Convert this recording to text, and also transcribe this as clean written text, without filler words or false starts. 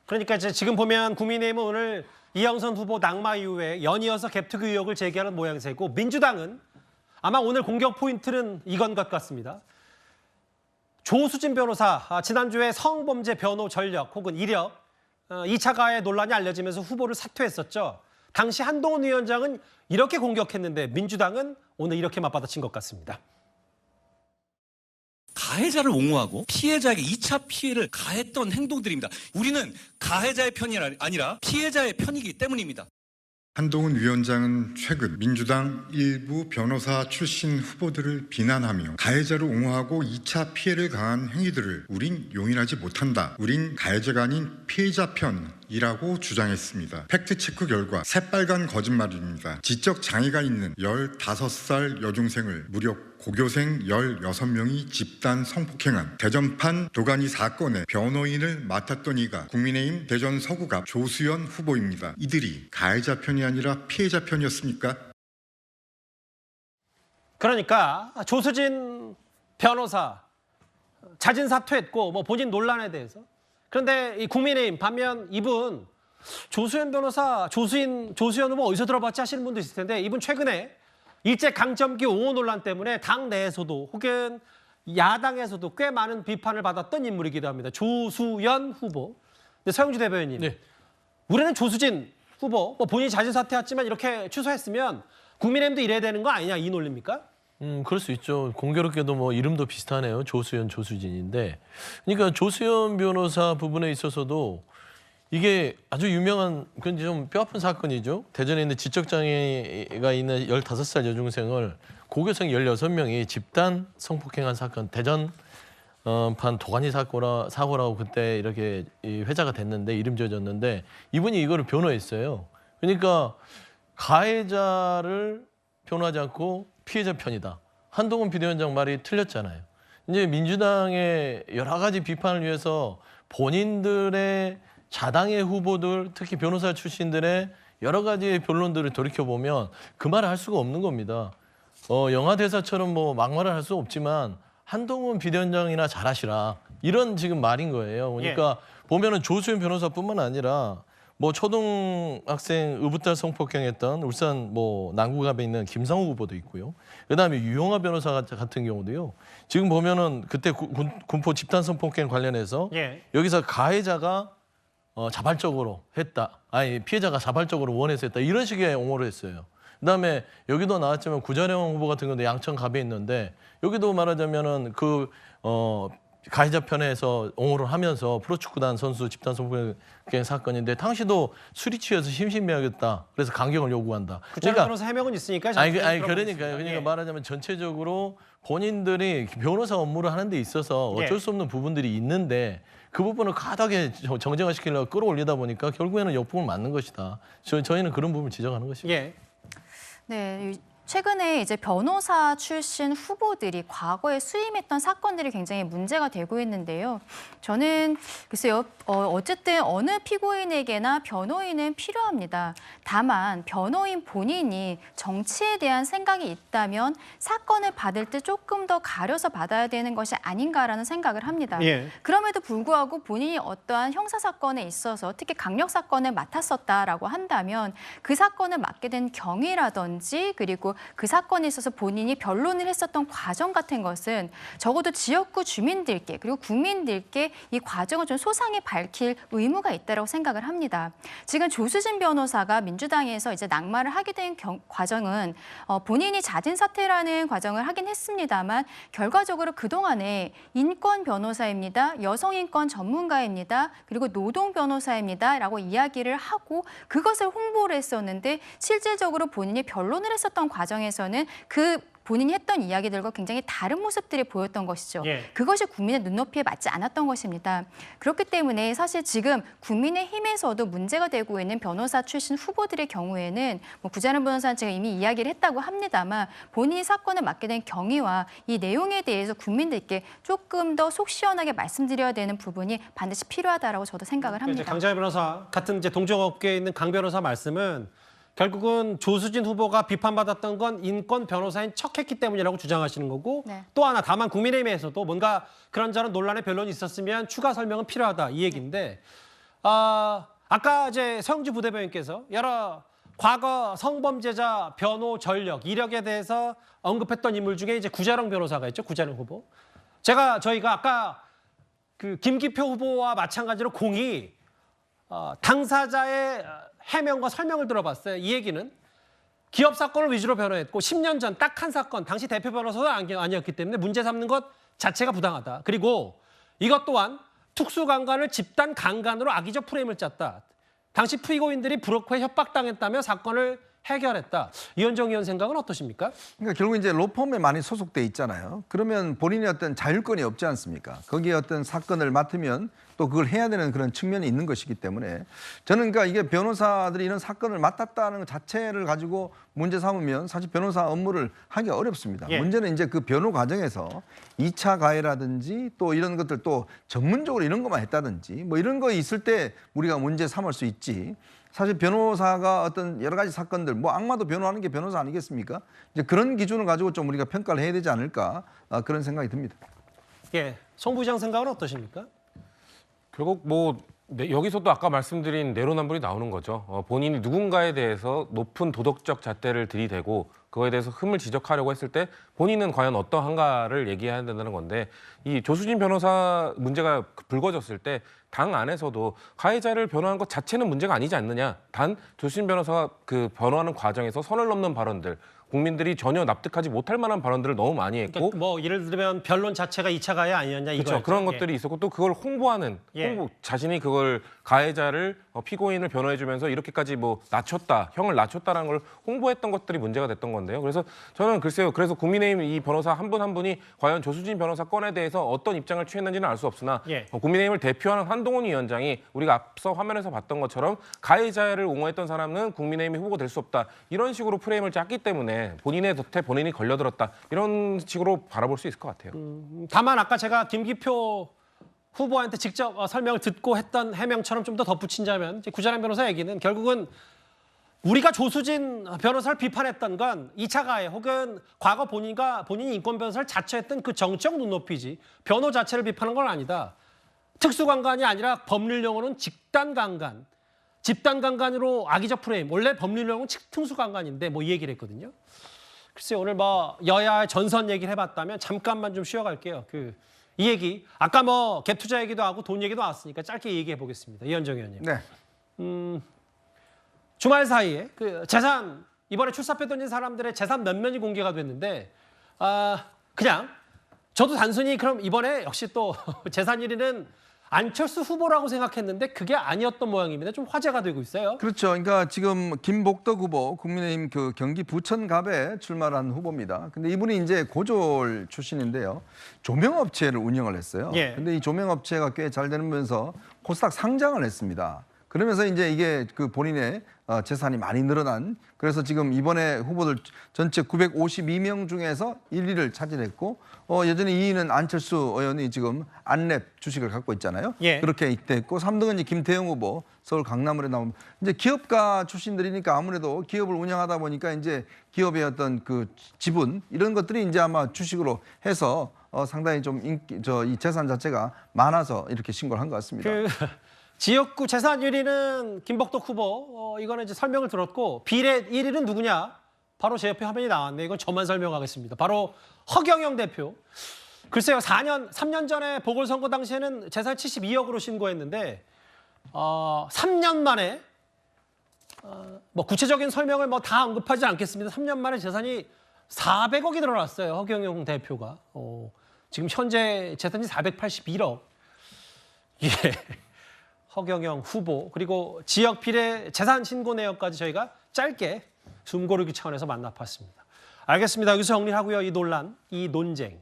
그러니까 이제 지금 보면 국민의힘은 오늘 이영선 후보 낙마 이후에 연이어서 갭투기 의혹을 제기하는 모양새고 민주당은 아마 오늘 공격 포인트는 이건 것 같습니다. 조수진 변호사 지난주에 성범죄 변호 전력 혹은 이력 2차 가해 논란이 알려지면서 후보를 사퇴했었죠. 당시 한동훈 위원장은 이렇게 공격했는데 민주당은 오늘 이렇게 맞받아친 것 같습니다. 가해자를 옹호하고 피해자에게 2차 피해를 가했던 행동들입니다. 우리는 가해자의 편이 아니라 피해자의 편이기 때문입니다. 한동훈 위원장은 최근 민주당 일부 변호사 출신 후보들을 비난하며 가해자를 옹호하고 2차 피해를 가한 행위들을 우린 용인하지 못한다. 우린 가해자가 아닌 피해자 편이라고 주장했습니다. 팩트체크 결과 새빨간 거짓말입니다. 지적 장애가 있는 15살 여중생을 무려 고교생 16명이 집단 성폭행한 대전판 도가니 사건의 변호인을 맡았던 이가 국민의힘 대전 서구갑 조수연 후보입니다. 이들이 가해자 편이 아니라 피해자 편이었습니까? 그러니까 조수진 변호사 자진 사퇴했고 본인 논란에 대해서. 그런데 이 국민의힘 반면 이분 조수연 변호사, 조수연 후보 어디서 들어봤지 하시는 분도 있을 텐데 이분 최근에 일제 강점기 옹호 논란 때문에 당 내에서도 혹은 야당에서도 꽤 많은 비판을 받았던 인물이기도 합니다. 조수연 후보. 근데 서영주 대변인님, 네. 우리는 조수진 후보 본인이 자진 사퇴했지만 이렇게 취소했으면 국민의힘도 이래야 되는 거 아니냐 이 논리입니까? 그럴 수 있죠. 공교롭게도 이름도 비슷하네요. 조수연, 조수진인데. 그러니까 조수연 변호사 부분에 있어서도 이게 아주 유명한 그건 좀 뼈아픈 사건이죠. 대전에 있는 지적장애가 있는 15살 여중생을 고교생 16명이 집단 성폭행한 사건, 대전 판 도가니 사고라고 그때 이렇게 회자가 됐는데 이름 지어졌는데 이분이 이거를 변호했어요. 그러니까 가해자를 변호하지 않고 피해자 편이다. 한동훈 비대위원장 말이 틀렸잖아요. 이제 민주당의 여러 가지 비판을 위해서 본인들의 자당의 후보들, 특히 변호사 출신들의 여러 가지 변론들을 돌이켜보면 그 말을 할 수가 없는 겁니다. 영화 대사처럼 막말을 할 수 없지만 한동훈 비대위원장이나 잘하시라. 이런 지금 말인 거예요. 그러니까 보면은 조수연 변호사뿐만 아니라 초등학생 의붓딸 성폭행했던 울산 남구갑에 있는 김상우 후보도 있고요. 그다음에 유영하 변호사 같은 경우도요. 지금 보면은 그때 군포 집단 성폭행 관련해서 여기서 가해자가 자발적으로 했다. 아니 피해자가 자발적으로 원해서 했다. 이런 식의 옹호를 했어요. 그다음에 여기도 나왔지만 구자령 후보 같은 경우도 양천갑에 있는데 여기도 말하자면은 가해자 편에서 옹호를 하면서 프로축구단 선수 집단 성폭행 사건인데 당시도 술이 취해서 심신미약했다. 그래서 강경을 요구한다. 그러니까 변호사 해명은 있으니까. 그러니까 말하자면 전체적으로 본인들이 변호사 업무를 하는 데 있어서 어쩔 수 없는 부분들이 있는데 그 부분을 과다하게 정쟁화시키려고 끌어올리다 보니까 결국에는 역풍을 맞는 것이다. 저희는 그런 부분을 지적하는 것입니다. 네. 최근에 이제 변호사 출신 후보들이 과거에 수임했던 사건들이 굉장히 문제가 되고 있는데요. 저는 글쎄요, 어쨌든 어느 피고인에게나 변호인은 필요합니다. 다만 변호인 본인이 정치에 대한 생각이 있다면 사건을 받을 때 조금 더 가려서 받아야 되는 것이 아닌가라는 생각을 합니다. 그럼에도 불구하고 본인이 어떠한 형사 사건에 있어서 특히 강력 사건을 맡았었다라고 한다면 그 사건을 맡게 된 경위라든지 그리고 그 사건에 있어서 본인이 변론을 했었던 과정 같은 것은 적어도 지역구 주민들께 그리고 국민들께 이 과정을 좀 소상히 밝힐 의무가 있다고 생각을 합니다. 지금 조수진 변호사가 민주당에서 이제 낙마를 하게 된 과정은 본인이 자진 사퇴라는 과정을 하긴 했습니다만 결과적으로 그동안에 인권 변호사입니다. 여성 인권 전문가입니다. 그리고 노동 변호사입니다라고 이야기를 하고 그것을 홍보를 했었는데 실질적으로 본인이 변론을 했었던 과정에서는 그 본인이 했던 이야기들과 굉장히 다른 모습들이 보였던 것이죠. 그것이 국민의 눈높이에 맞지 않았던 것입니다. 그렇기 때문에 사실 지금 국민의힘에서도 문제가 되고 있는 변호사 출신 후보들의 경우에는 구자련 변호사는 제가 이미 이야기를 했다고 합니다만 본인이 사건을 맡게 된 경위와 이 내용에 대해서 국민들께 조금 더 속 시원하게 말씀드려야 되는 부분이 반드시 필요하다라고 저도 생각을 합니다. 강자혜 변호사 같은 이제 동종업계에 있는 강 변호사 말씀은 결국은 조수진 후보가 비판받았던 건 인권 변호사인 척했기 때문이라고 주장하시는 거고 또 하나 다만 국민의힘에서도 뭔가 그런저런 논란의 변론이 있었으면 추가 설명은 필요하다 이 얘기인데 아까 이제 서영주 부대변인께서 여러 과거 성범죄자 변호 전력, 이력에 대해서 언급했던 인물 중에 이제 구자룡 변호사가 있죠. 구자룡 후보. 저희가 아까 그 김기표 후보와 마찬가지로 공이 당사자의 해명과 설명을 들어봤어요. 이 얘기는 기업 사건을 위주로 변호했고 10년 전 딱 한 사건, 당시 대표 변호사도 아니었기 때문에 문제 삼는 것 자체가 부당하다. 그리고 이것 또한 특수강간을 집단 강간으로 악의적 프레임을 짰다. 당시 피고인들이 브로커에 협박당했다며 사건을 해결했다. 이현정 의원 생각은 어떠십니까? 그러니까 결국 이제 로펌에 많이 소속돼 있잖아요. 그러면 본인의 어떤 자율권이 없지 않습니까? 거기에 어떤 사건을 맡으면 또 그걸 해야 되는 그런 측면이 있는 것이기 때문에 저는 그러니까 이게 변호사들이 이런 사건을 맡았다는 것 자체를 가지고 문제 삼으면 사실 변호사 업무를 하기 어렵습니다. 예. 문제는 이제 그 변호 과정에서 2차 가해라든지 또 이런 것들 또 전문적으로 이런 것만 했다든지 뭐 이런 거 있을 때 우리가 문제 삼을 수 있지. 사실 변호사가 어떤 여러 가지 사건들, 뭐 악마도 변호하는 게 변호사 아니겠습니까? 이제 그런 기준을 가지고 좀 우리가 평가를 해야 되지 않을까 그런 생각이 듭니다. 예, 송 부장 생각은 어떠십니까? 결국 여기서도 아까 말씀드린 내로남불이 나오는 거죠. 본인이 누군가에 대해서 높은 도덕적 잣대를 들이대고 그거에 대해서 흠을 지적하려고 했을 때 본인은 과연 어떠한가를 얘기해야 된다는 건데 이 조수진 변호사 문제가 불거졌을 때 당 안에서도 가해자를 변호한 것 자체는 문제가 아니지 않느냐. 단 조수진 변호사가 그 변호하는 과정에서 선을 넘는 발언들, 국민들이 전혀 납득하지 못할 만한 발언들을 너무 많이 했고 그러니까 뭐 예를 들면 변론 자체가 2차 가해 아니었냐 이거죠. 그렇죠. 그런 것들이 있었고 또 그걸 홍보하는 예. 자신이 그걸 가해자를 피고인을 변호해주면서 이렇게까지 뭐 낮췄다, 형을 낮췄다라는 걸 홍보했던 것들이 문제가 됐던 건데요. 그래서 저는 글쎄요. 그래서 국민의힘 이 변호사 한 분 한 분이 과연 조수진 변호사 건에 대해서 어떤 입장을 취했는지는 알 수 없으나 예. 국민의힘을 대표하는 한동훈 위원장이 우리가 앞서 화면에서 봤던 것처럼 가해자를 옹호했던 사람은 국민의힘이 후보가 될 수 없다. 이런 식으로 프레임을 짰기 때문에 본인의 덫에 본인이 걸려들었다. 이런 식으로 바라볼 수 있을 것 같아요. 다만 아까 제가 김기표 후보한테 직접 설명을 듣고 했던 해명처럼 좀 더 덧붙인다면 이제 구자룡 변호사 얘기는 결국은 우리가 조수진 변호사를 비판했던 건 2차 가해 혹은 과거 본인이 인권 변호사를 자처했던 그 정적 눈높이지 변호 자체를 비판한 건 아니다. 특수강간이 아니라 법률용어는 집단강간. 집단강간으로 악의적 프레임. 원래 법률용어는 특수강간인데 뭐 이 얘기를 했거든요. 글쎄 오늘 뭐 여야의 전선 얘기를 해봤다면 잠깐만 좀 쉬어갈게요. 이 얘기 아까 뭐 갭 투자 얘기도 하고 돈 얘기도 나왔으니까 짧게 얘기해 보겠습니다. 이현정 의원님. 네. 주말 사이에 그 재산 이번에 출사표 던진 사람들의 재산 몇몇이 공개가 됐는데 그냥 저도 단순히 그럼 이번에 역시 또 재산 1위는 안철수 후보라고 생각했는데 그게 아니었던 모양입니다. 좀 화제가 되고 있어요. 그렇죠. 그러니까 지금 김복덕 후보 국민의힘 그 경기 부천갑에 출마한 후보입니다. 근데 이분이 이제 고졸 출신인데요. 조명업체를 운영을 했어요. 예. 근데 이 조명업체가 꽤 잘 되면서 코스닥 상장을 했습니다. 그러면서 이제 이게 그 본인의 재산이 많이 늘어난 그래서 지금 이번에 후보들 전체 952명 중에서 1위를 차지했고 여전히 2위는 안철수 의원이 지금 안랩 주식을 갖고 있잖아요. 예. 그렇게 됐고 3등은 이제 김태형 후보 서울 강남을에 나온 이제 기업가 출신들이니까 아무래도 기업을 운영하다 보니까 이제 기업의 어떤 그 지분 이런 것들이 이제 아마 주식으로 해서 상당히 좀 이 재산 자체가 많아서 이렇게 신고를 한 것 같습니다. 지역구 재산 1위는 김복덕 후보. 이거는 이제 설명을 들었고 비례 1위는 누구냐? 바로 제 옆에 화면이 나왔네. 이건 저만 설명하겠습니다. 바로 허경영 대표. 글쎄요. 3년 전에 보궐선거 당시에는 재산 72억으로 신고했는데 3년 만에 뭐 구체적인 설명을 뭐 다 언급하지 않겠습니다. 3년 만에 재산이 400억이 늘어났어요. 허경영 대표가. 지금 현재 재산이 481억. 예. 허경영 후보 그리고 지역 비례 재산 신고 내역까지 저희가 짧게 숨 고르기 차원에서 만나봤습니다. 알겠습니다. 여기서 정리하고요. 이 논란, 이 논쟁.